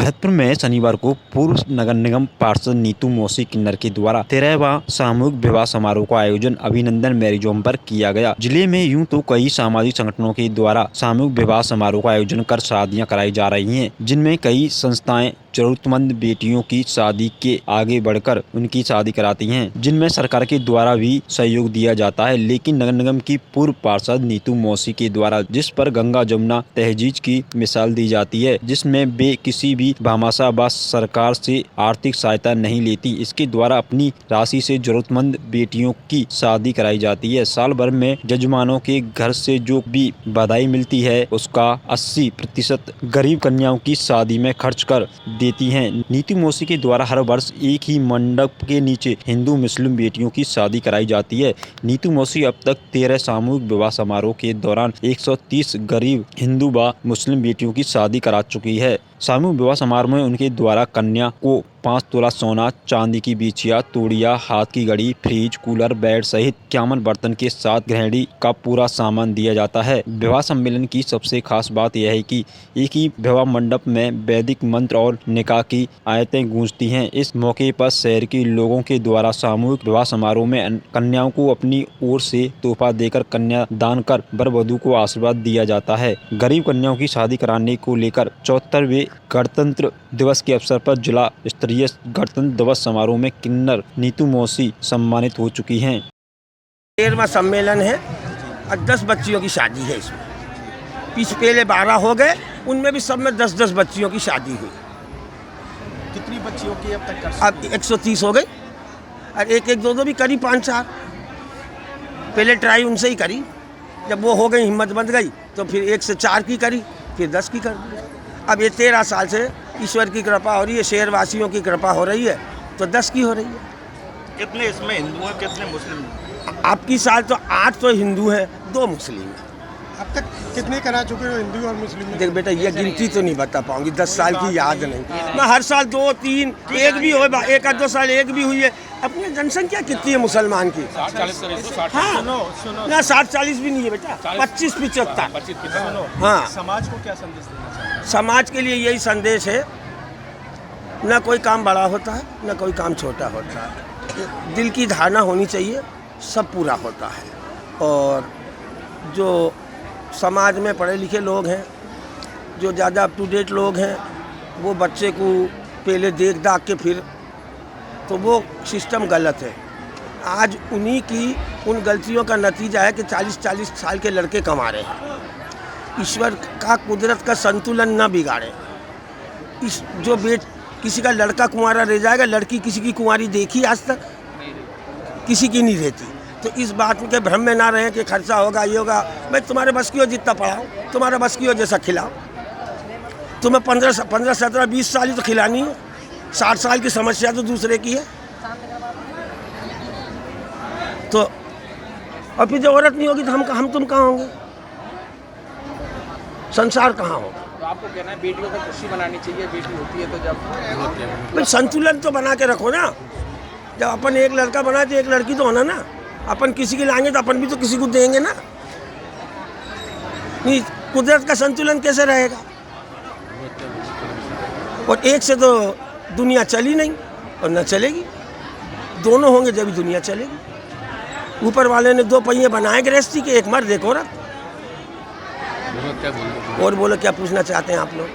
भरतपुर में शनिवार को पूर्व नगर निगम पार्षद नीतू मौसी किन्नर के द्वारा 13वां सामूहिक विवाह समारोह का आयोजन अभिनंदन मैरिज होम पर किया गया। जिले में यूं तो कई सामाजिक संगठनों के द्वारा सामूहिक विवाह समारोह का आयोजन कर शादियां कराई जा रही हैं, जिनमें कई संस्थाएं जरूरतमंद बेटियों की शादी के आगे बढ़कर उनकी शादी कराती हैं, जिनमें सरकार के द्वारा भी सहयोग दिया जाता है। लेकिन नगर निगम की पूर्व पार्षद नीतू मौसी के द्वारा जिस पर गंगा जमुना तहजीज की मिसाल दी जाती है, जिसमें वे किसी भी भामाशाह व सरकार से आर्थिक सहायता नहीं लेती, इसके द्वारा अपनी राशि से जरूरतमंद बेटियों की शादी कराई जाती है। साल भर में जजमानों के घर से जो भी बधाई मिलती है उसका 80% गरीब कन्याओं की शादी में खर्च कर देती हैं। नीतू मौसी के द्वारा हर वर्ष एक ही मंडप के नीचे हिंदू मुस्लिम बेटियों की शादी कराई जाती है। नीतू मौसी अब तक 13 सामूहिक विवाह समारोह के दौरान 130 गरीब हिंदू व मुस्लिम बेटियों की शादी करा चुकी है। सामूहिक विवाह समारोह में उनके द्वारा कन्या को 5 तोला सोना, चांदी की बिछिया, तोड़िया, हाथ की घड़ी, फ्रिज, कूलर, बेड सहित 51 बर्तन के साथ गृहिणी का पूरा सामान दिया जाता है। विवाह सम्मेलन की सबसे खास बात यह है कि एक ही विवाह मंडप में वैदिक मंत्र और निकाह की आयतें गूंजती हैं। इस मौके पर शहर के लोगों के द्वारा सामूहिक विवाह समारोह में कन्याओं को अपनी ओर से तोहफा देकर कन्या दान कर वर वधू को आशीर्वाद दिया जाता है। गरीब कन्याओं की शादी कराने को लेकर 74वें गणतंत्र दिवस के अवसर पर जिला स्तरीय गणतंत्र दिवस समारोह में किन्नर नीतू मौसी सम्मानित हो चुकी हैं। 13वां सम्मेलन है और 10 बच्चियों की शादी है। इसमें पीछे पहले 12 हो गए, उनमें भी सब में 10-10 बच्चियों की शादी हुई। कितनी बच्चियों की अब तक कर अब 130 हो गई और एक दो भी करी 5-4। पहले ट्राई उनसे ही करी, जब वो हो गई हिम्मत बंध गई तो फिर 1 से 4 की करी, फिर 10 की कर दी। अब ये 13 साल से ईश्वर की कृपा हो रही है, शहरवासियों की कृपा हो रही है, तो 10 की हो रही है। कितने इसमें हिंदू हैं, कितने मुस्लिम हैं? आपकी साल तो 8 तो हिंदू हैं, 2 मुस्लिम हैं। अब तक कितने करा चुके हो हिंदू और मुस्लिम में? देख बेटा, ये गिनती तो नहीं बता पाऊंगी, 10 साल की याद नहीं। मैं हर साल 2-3 एक भी हो, 1-2 साल एक भी हुई है। अपनी जनसंख्या कितनी है मुसलमान की? 60-40। हाँ ना, 60-40 भी नहीं है बेटा, 25-75। हाँ, समाज को क्या संदेश देना चाहिए? समाज के लिए यही संदेश है, न कोई काम बड़ा होता है न कोई काम छोटा होता है। दिल की धारणा होनी चाहिए, सब पूरा होता है। और जो समाज में पढ़े लिखे लोग हैं, जो ज़्यादा अप टू डेट लोग हैं, वो बच्चे को पहले देख दाख के फिर, तो वो सिस्टम गलत है। आज उन्हीं की उन गलतियों का नतीजा है कि 40-40 साल के लड़के कमा रहे हैं। ईश्वर का कुदरत का संतुलन न बिगाड़े। इस जो किसी का लड़का कुंवारा रह जाएगा, लड़की किसी की कुंवारी देखी आज तक? किसी की नहीं रहती। तो इस बात के भ्रम में ना रहें कि खर्चा होगा, ये होगा। भाई तुम्हारे बस की हो जितना पढ़ाओ, तुम्हारे बस की हो जैसा खिलाओ। तुम्हें 15, 17, 20 साल ही तो खिलानी है। 60 साल की समस्या तो दूसरे की है। तो और फिर जब औरत नहीं होगी तो हम तुम कहाँ होंगे? संसार कहाँ होगा? तो आपको कहना है बेटियों को खुशी बनानी चाहिए, बेटी होती है तो जब भाई संतुलन तो बना के रखो ना। जब अपन एक लड़का बनाए तो एक लड़की तो होना ना। अपन किसी के लाएंगे तो अपन भी तो किसी को देंगे ना। नहीं, कुदरत का संतुलन कैसे रहेगा? और एक से तो दुनिया चली नहीं और न चलेगी, दोनों होंगे जब दुनिया चलेगी। ऊपर वाले ने 2 पहिए बनाए गृहस्थी के, एक मर्द एक औरत। और बोलो क्या पूछना चाहते हैं आप लोग?